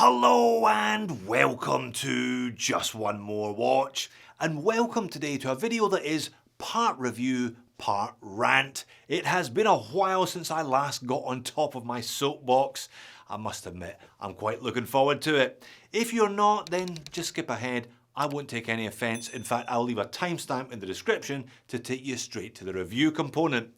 Hello and welcome to Just One More Watch, and welcome today to a video that is part review, part rant. It has been a while since I last got on top of my soapbox. I must admit, I'm quite looking forward to it. If you're not, then just skip ahead. I won't take any offence. In fact, I'll leave a timestamp in the description to take you straight to the review component.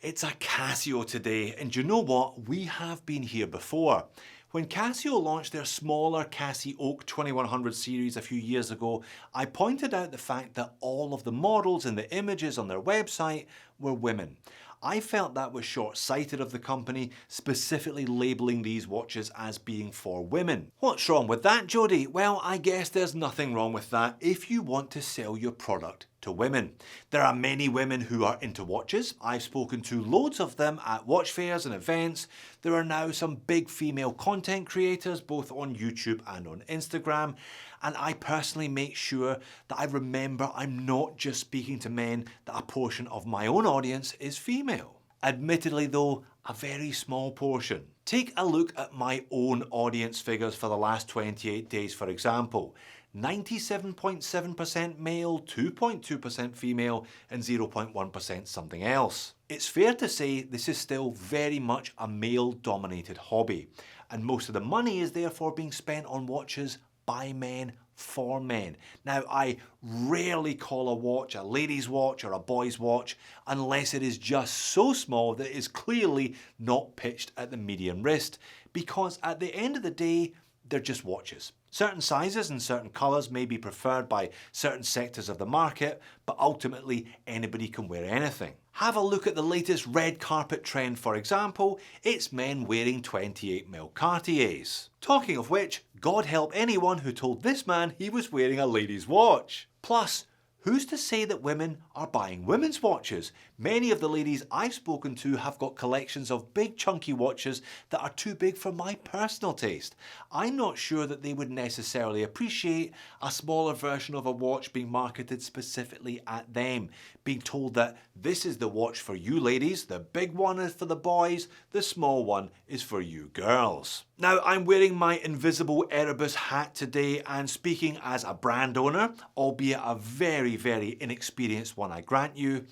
It's a Casio today, and you know what? We have been here before. When Casio launched their smaller Casio Oak 2100 series a few years ago, I pointed out the fact that all of the models in the images on their website were women. I felt that was short-sighted of the company, specifically labelling these watches as being for women. What's wrong with that, Jody? Well, I guess there's nothing wrong with that if you want to sell your product to women. There are many women who are into watches. I've spoken to loads of them at watch fairs and events. There are now some big female content creators both on YouTube and on Instagram, and I personally make sure that I remember I'm not just speaking to men, that a portion of my own audience is female. Admittedly though, a very small portion. Take a look at my own audience figures for the last 28 days, for example. 97.7% male, 2.2% female, and 0.1% something else. It's fair to say this is still very much a male-dominated hobby, and most of the money is therefore being spent on watches by men for men. Now, I rarely call a watch a lady's watch or a boy's watch unless it is just so small that it is clearly not pitched at the medium wrist, because at the end of the day, they're just watches. Certain sizes and certain colours may be preferred by certain sectors of the market, but ultimately anybody can wear anything. Have a look at the latest red carpet trend, for example. It's men wearing 28mm Cartiers. Talking of which, God help anyone who told this man he was wearing a lady's watch. Plus, who's to say that women are buying women's watches? Many of the ladies I've spoken to have got collections of big chunky watches that are too big for my personal taste. I'm not sure that they would necessarily appreciate a smaller version of a watch being marketed specifically at them, being told that this is the watch for you ladies, the big one is for the boys, the small one is for you girls. Now, I'm wearing my invisible EREBUS hat today, and speaking as a brand owner, albeit a very, very inexperienced one I grant you,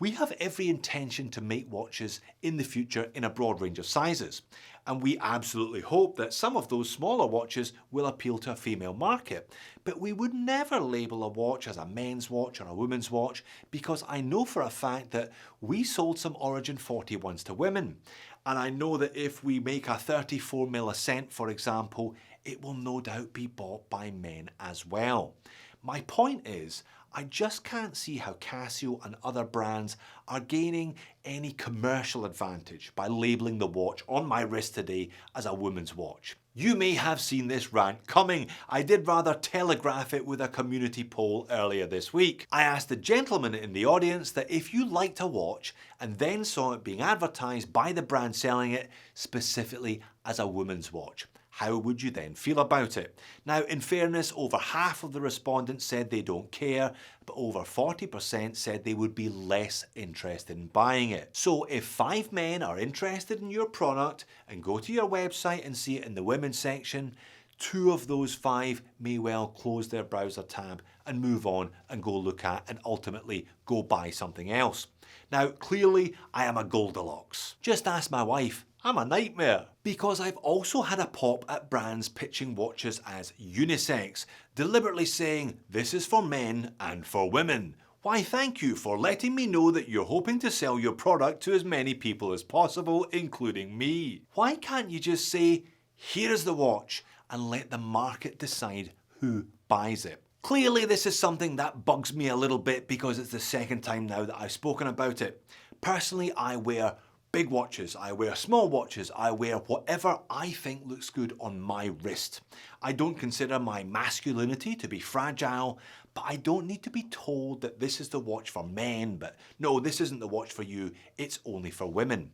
we have every intention to make watches in the future in a broad range of sizes. And we absolutely hope that some of those smaller watches will appeal to a female market. But we would never label a watch as a men's watch or a woman's watch, because I know for a fact that we sold some Origin 41s to women. And I know that if we make a 34mm Ascent, for example, it will no doubt be bought by men as well. My point is, I just can't see how Casio and other brands are gaining any commercial advantage by labelling the watch on my wrist today as a woman's watch. You may have seen this rant coming. I did rather telegraph it with a community poll earlier this week. I asked the gentleman in the audience that if you liked a watch and then saw it being advertised by the brand selling it specifically as a woman's watch, how would you then feel about it? Now, in fairness, over half of the respondents said they don't care, but over 40% said they would be less interested in buying it. So if 5 men are interested in your product and go to your website and see it in the women's section, 2 of those 5 may well close their browser tab and move on and go look at and ultimately go buy something else. Now, clearly, I am a Goldilocks. Just ask my wife. I'm a nightmare. Because I've also had a pop at brands pitching watches as unisex, deliberately saying this is for men and for women. Why, thank you for letting me know that you're hoping to sell your product to as many people as possible, including me. Why can't you just say, here's the watch, and let the market decide who buys it? Clearly, this is something that bugs me a little bit because it's the second time now that I've spoken about it. Personally, I wear big watches, I wear small watches, I wear whatever I think looks good on my wrist. I don't consider my masculinity to be fragile, but I don't need to be told that this is the watch for men, but no, this isn't the watch for you, it's only for women.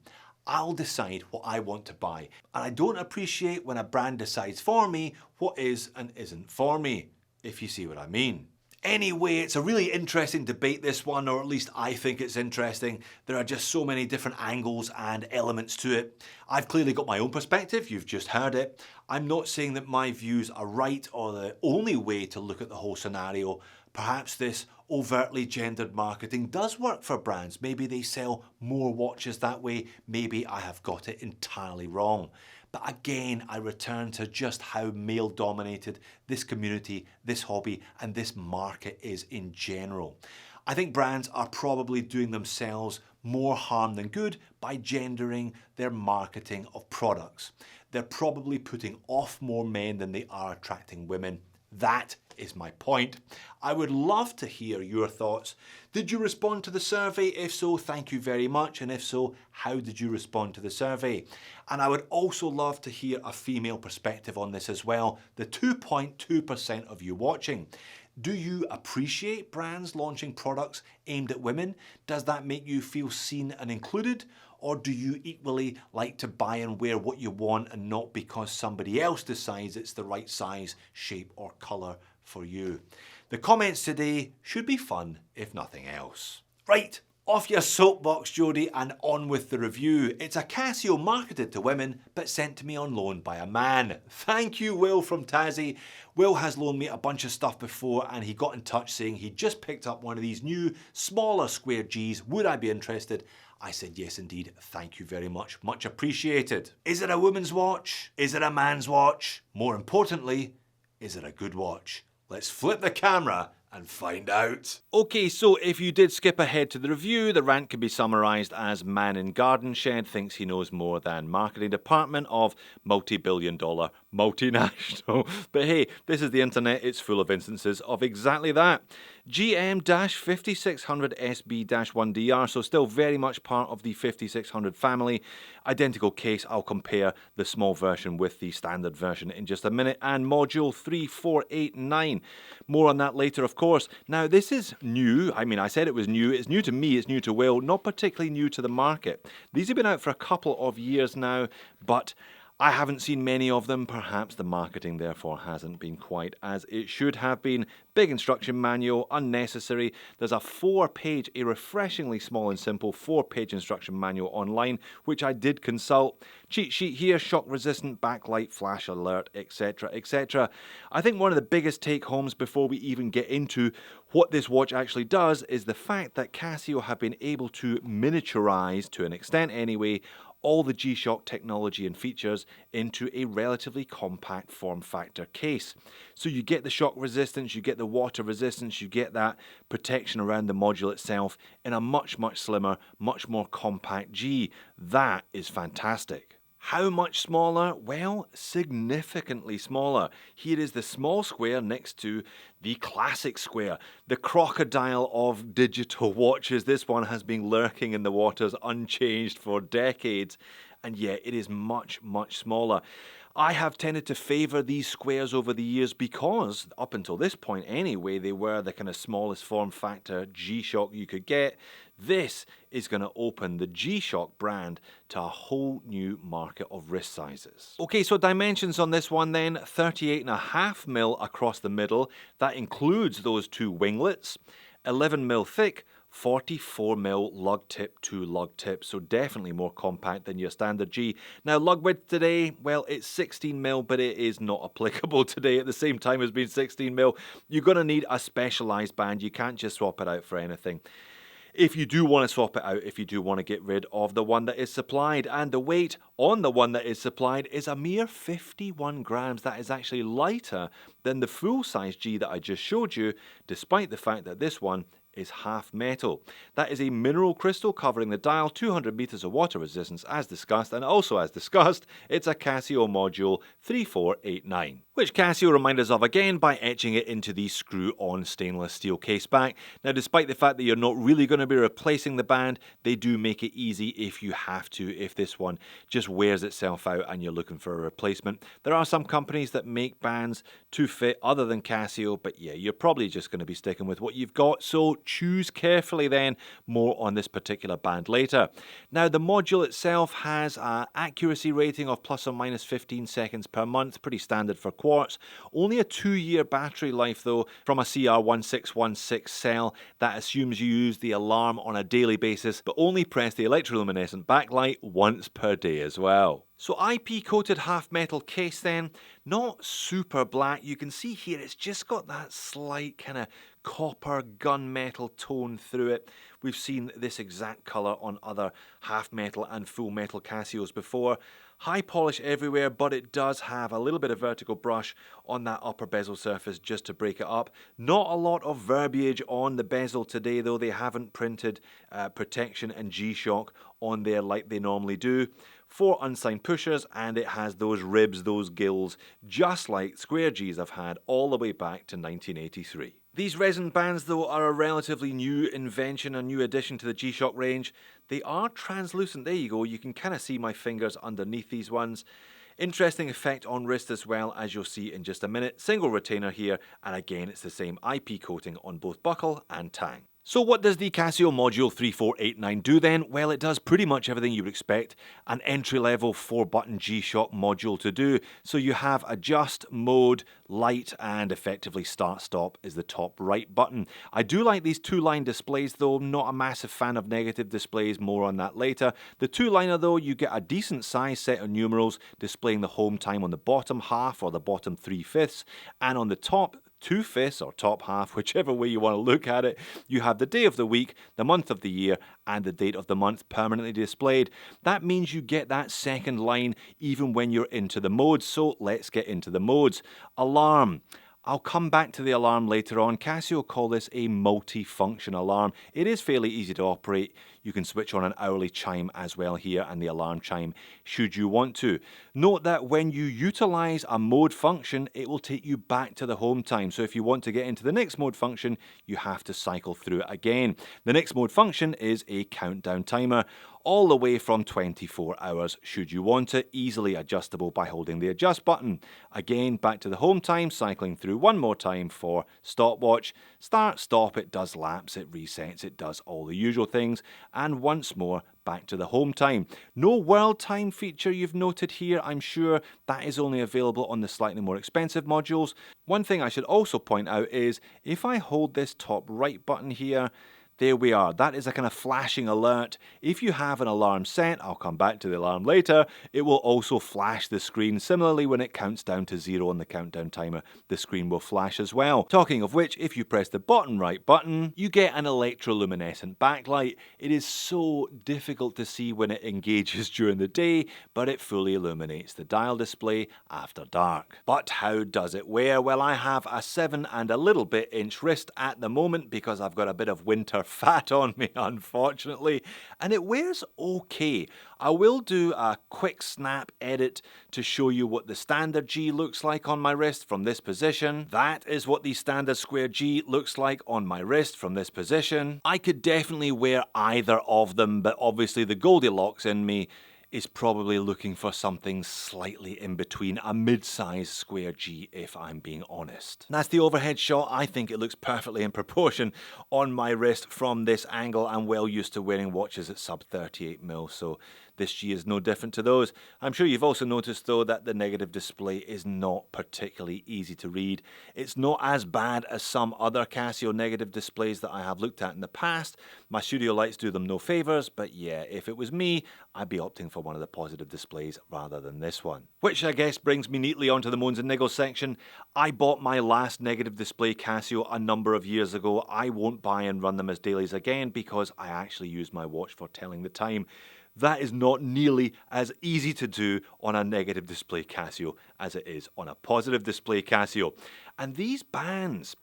I'll decide what I want to buy, and I don't appreciate when a brand decides for me what is and isn't for me, if you see what I mean. Anyway, it's a really interesting debate, this one, or at least I think it's interesting. There are just so many different angles and elements to it. I've clearly got my own perspective, you've just heard it. I'm not saying that my views are right or the only way to look at the whole scenario. Perhaps this overtly gendered marketing does work for brands. Maybe they sell more watches that way. Maybe I have got it entirely wrong. But again, I return to just how male-dominated this community, this hobby, and this market is in general. I think brands are probably doing themselves more harm than good by gendering their marketing of products. They're probably putting off more men than they are attracting women. That is my point. I would love to hear your thoughts. Did you respond to the survey? If so, thank you very much. And if so, how did you respond to the survey? And I would also love to hear a female perspective on this as well. The 2.2% of you watching. Do you appreciate brands launching products aimed at women? Does that make you feel seen and included? Or do you equally like to buy and wear what you want and not because somebody else decides it's the right size, shape or colour for you? The comments today should be fun, if nothing else. Right, off your soapbox, Jody, and on with the review. It's a Casio marketed to women, but sent to me on loan by a man. Thank you, Will from Tassie. Will has loaned me a bunch of stuff before and he got in touch saying he just picked up one of these new, smaller square Gs. Would I be interested? I said yes indeed, thank you very much, much appreciated. Is it a woman's watch? Is it a man's watch? More importantly, is it a good watch? Let's flip the camera and find out. Okay, so if you did skip ahead to the review, the rant can be summarised as man in garden shed thinks he knows more than marketing department of multi-billion-dollar multinational. But hey, this is the internet, it's full of instances of exactly that. GM-5600SB-1 DR, so still very much part of the 5600 family. Identical case, I'll compare the small version with the standard version in just a minute. And module 3489. More on that later, of course. Now, this is new. I mean, I said it was new. It's new to me, it's new to Will, not particularly new to the market. These have been out for a couple of years now, but I haven't seen many of them. Perhaps the marketing therefore hasn't been quite as it should have been. Big instruction manual, unnecessary. There's a 4-page, a refreshingly small and simple 4-page instruction manual online, which I did consult. Cheat sheet here, shock resistant, backlight, flash alert, etc, etc. I think one of the biggest take homes before we even get into what this watch actually does is the fact that Casio have been able to miniaturize, to an extent anyway, all the G-Shock technology and features into a relatively compact form factor case. So you get the shock resistance, you get the water resistance, you get that protection around the module itself in a much, much slimmer, much more compact G. That is fantastic. How much smaller? Well, significantly smaller. Here is the small square next to the classic square, the crocodile of digital watches. This one has been lurking in the waters unchanged for decades, and yet it is much, much smaller. I have tended to favour these squares over the years because, up until this point anyway, they were the kind of smallest form factor G-Shock you could get. This is going to open the G-Shock brand to a whole new market of wrist sizes. Okay, so dimensions on this one then, 38.5mm across the middle. That includes those two winglets, 11mm thick, 44mm lug tip to lug tip, so definitely more compact than your standard G. Now lug width today, well, it's 16mm, but it is not applicable today at the same time as being 16mm. You're going to need a specialised band, you can't just swap it out for anything. If you do want to swap it out, if you do want to get rid of the one that is supplied, and the weight on the one that is supplied is a mere 51 grams. That is actually lighter than the full-size G that I just showed you, despite the fact that this one is half metal. That is a mineral crystal covering the dial, 200 meters of water resistance as discussed, and also as discussed, it's a Casio module 3489, which Casio remind us of again by etching it into the screw-on stainless steel case back. Now, despite the fact that you're not really going to be replacing the band, they do make it easy if you have to, if this one just wears itself out and you're looking for a replacement. There are some companies that make bands to fit other than Casio, but yeah, you're probably just going to be sticking with what you've got, so choose carefully then. More on this particular band later. Now the module itself has an accuracy rating of plus or minus 15 seconds per month, pretty standard for quartz. Only a 2-year battery life though from a CR1616 cell. That assumes you use the alarm on a daily basis, but only press the electroluminescent backlight once per day as well. So IP coated half metal case then, not super black. You can see here it's just got that slight kind of copper gunmetal tone through it. We've seen this exact colour on other half metal and full metal Casios before. High polish everywhere, but it does have a little bit of vertical brush on that upper bezel surface just to break it up. Not a lot of verbiage on the bezel today though. They haven't printed protection and G-Shock on there like they normally do. 4 unsigned pushers, and it has those ribs, those gills, just like Square Gs have had all the way back to 1983. These resin bands though are a relatively new invention, a new addition to the G-Shock range. They are translucent, there you go, you can kind of see my fingers underneath these ones. Interesting effect on wrist as well, as you'll see in just a minute. Single retainer here, and again it's the same IP coating on both buckle and tang. So what does the Casio Module 3489 do then? Well, it does pretty much everything you would expect an entry-level 4-button G-Shock module to do. So you have adjust, mode, light, and effectively start-stop is the top right button. I do like these 2-line displays though, not a massive fan of negative displays, more on that later. The 2-liner though, you get a decent size set of numerals displaying the home time on the bottom half or the bottom 3/5, and on the top 2/5 or top half, whichever way you want to look at it, you have the day of the week, the month of the year, and the date of the month permanently displayed. That means you get that second line even when you're into the modes. So let's get into the modes. Alarm. I'll come back to the alarm later on. Casio call this a multi-function alarm. It is fairly easy to operate. You can switch on an hourly chime as well here and the alarm chime should you want to. Note that when you utilize a mode function, it will take you back to the home time. So if you want to get into the next mode function, you have to cycle through it again. The next mode function is a countdown timer, all the way from 24 hours should you want it, easily adjustable by holding the adjust button. Again, back to the home time, cycling through one more time for stopwatch. Start, stop, it does laps, it resets, it does all the usual things, and once more back to the home time. No world time feature you've noted here. I'm sure that is only available on the slightly more expensive modules. One thing I should also point out is if I hold this top right button here, there we are. That is a kind of flashing alert. If you have an alarm set, I'll come back to the alarm later, it will also flash the screen. Similarly, when it counts down to 0 on the countdown timer, the screen will flash as well. Talking of which, if you press the bottom right button, you get an electroluminescent backlight. It is so difficult to see when it engages during the day, but it fully illuminates the dial display after dark. But how does it wear? Well, I have a 7 and a little bit inch wrist at the moment because I've got a bit of winter fat on me, unfortunately, and it wears okay. I will do a quick snap edit to show you what the standard G looks like on my wrist from this position. That is what the standard square G looks like on my wrist from this position. I could definitely wear either of them, but obviously the Goldilocks in me is probably looking for something slightly in between, a mid-size square G if I'm being honest. That's the overhead shot. I think it looks perfectly in proportion on my wrist from this angle. I'm well used to wearing watches at sub 38mm, so this G is no different to those. I'm sure you've also noticed though that the negative display is not particularly easy to read. It's not as bad as some other Casio negative displays that I have looked at in the past. My studio lights do them no favors, but yeah, if it was me, I'd be opting for one of the positive displays rather than this one. Which I guess brings me neatly onto the moans and niggles section. I bought my last negative display Casio a number of years ago. I won't buy and run them as dailies again because I actually use my watch for telling the time. That is not nearly as easy to do on a negative display Casio as it is on a positive display Casio. And these bands,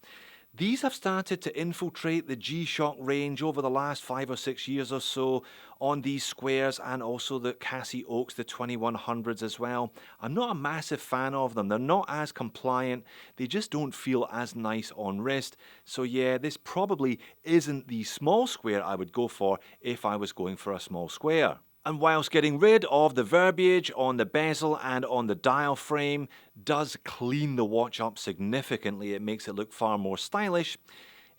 these have started to infiltrate the G-Shock range over the last 5 or 6 years or so on these squares, and also the Casio Oaks, the 2100s as well. I'm not a massive fan of them. They're not as compliant. They just don't feel as nice on wrist. So yeah, this probably isn't the small square I would go for if I was going for a small square. And whilst getting rid of the verbiage on the bezel and on the dial frame does clean the watch up significantly, it makes it look far more stylish,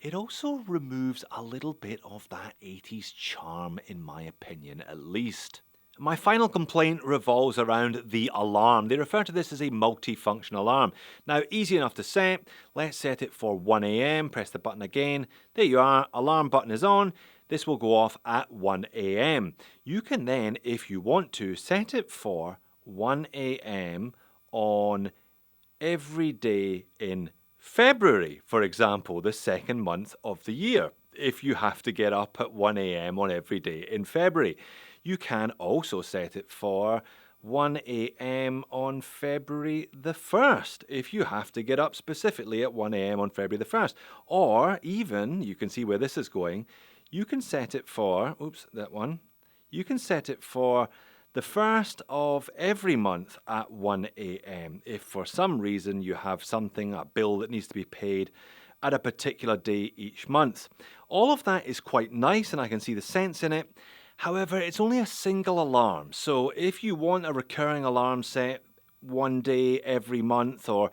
it also removes a little bit of that 80s charm, in my opinion at least. My final complaint revolves around the alarm. They refer to this as a multifunction alarm. Now, easy enough to set. Let's set it for 1 AM, press the button again. There you are, alarm button is on. This will go off at 1 AM. You can then, if you want to, set it for 1 AM on every day in February, for example, the second month of the year, if you have to get up at 1 AM on every day in February. You can also set it for 1 AM on February the 1st, if you have to get up specifically at 1 AM on February the 1st. Or even, you can see where this is going, you can set it for, you can set it for the 1st of every month at 1 AM. If for some reason you have something, a bill that needs to be paid at a particular day each month. All of that is quite nice and I can see the sense in it. However, it's only a single alarm. So if you want a recurring alarm set one day every month or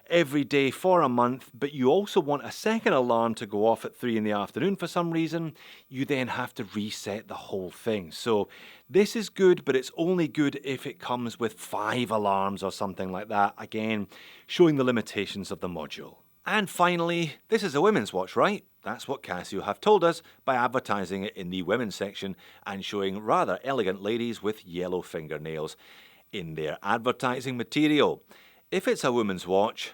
every day for a month, but you also want a second alarm to go off at 3 in the afternoon for some reason, you then have to reset the whole thing. So this is good, but it's only good if it comes with 5 alarms or something like that. Again, showing the limitations of the module. And finally, this is a women's watch, right? That's what Casio have told us by advertising it in the women's section and showing rather elegant ladies with yellow fingernails in their advertising material. If it's a women's watch,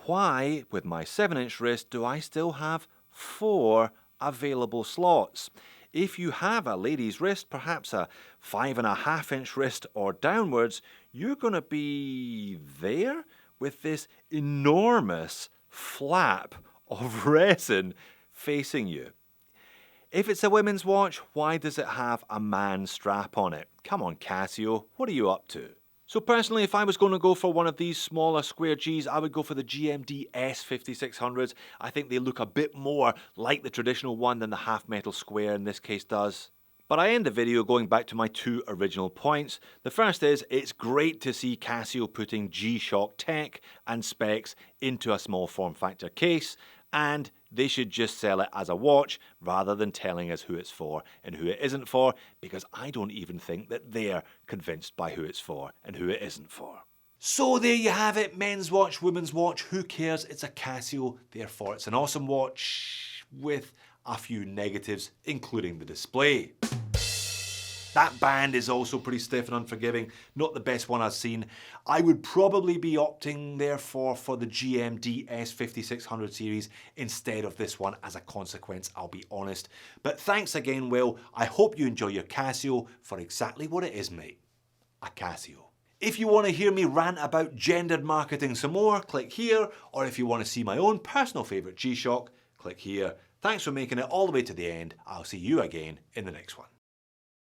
why, with my 7-inch wrist, do I still have 4 available slots? If you have a lady's wrist, perhaps a 5.5-inch wrist or downwards, you're going to be there with this enormous flap of resin facing you. If it's a women's watch, why does it have a man strap on it? Come on, Casio, what are you up to? So personally, if I was going to go for one of these smaller square Gs, I would go for the GM-S5600s. I think they look a bit more like the traditional one than the half metal square in this case does. But I end the video going back to my 2 original points. The first is, it's great to see Casio putting G-Shock tech and specs into a small form factor case, and they should just sell it as a watch rather than telling us who it's for and who it isn't for, because I don't even think that they're convinced by who it's for and who it isn't for. So there you have it, men's watch, women's watch, who cares? It's a Casio, therefore it's an awesome watch with a few negatives, including the display. That band is also pretty stiff and unforgiving, not the best one I've seen. I would probably be opting therefore for the GM-S5600 series instead of this one as a consequence, I'll be honest. But thanks again, Will. I hope you enjoy your Casio for exactly what it is, mate. A Casio. If you want to hear me rant about gendered marketing some more, click here. Or if you want to see my own personal favourite G-Shock, click here. Thanks for making it all the way to the end. I'll see you again in the next one.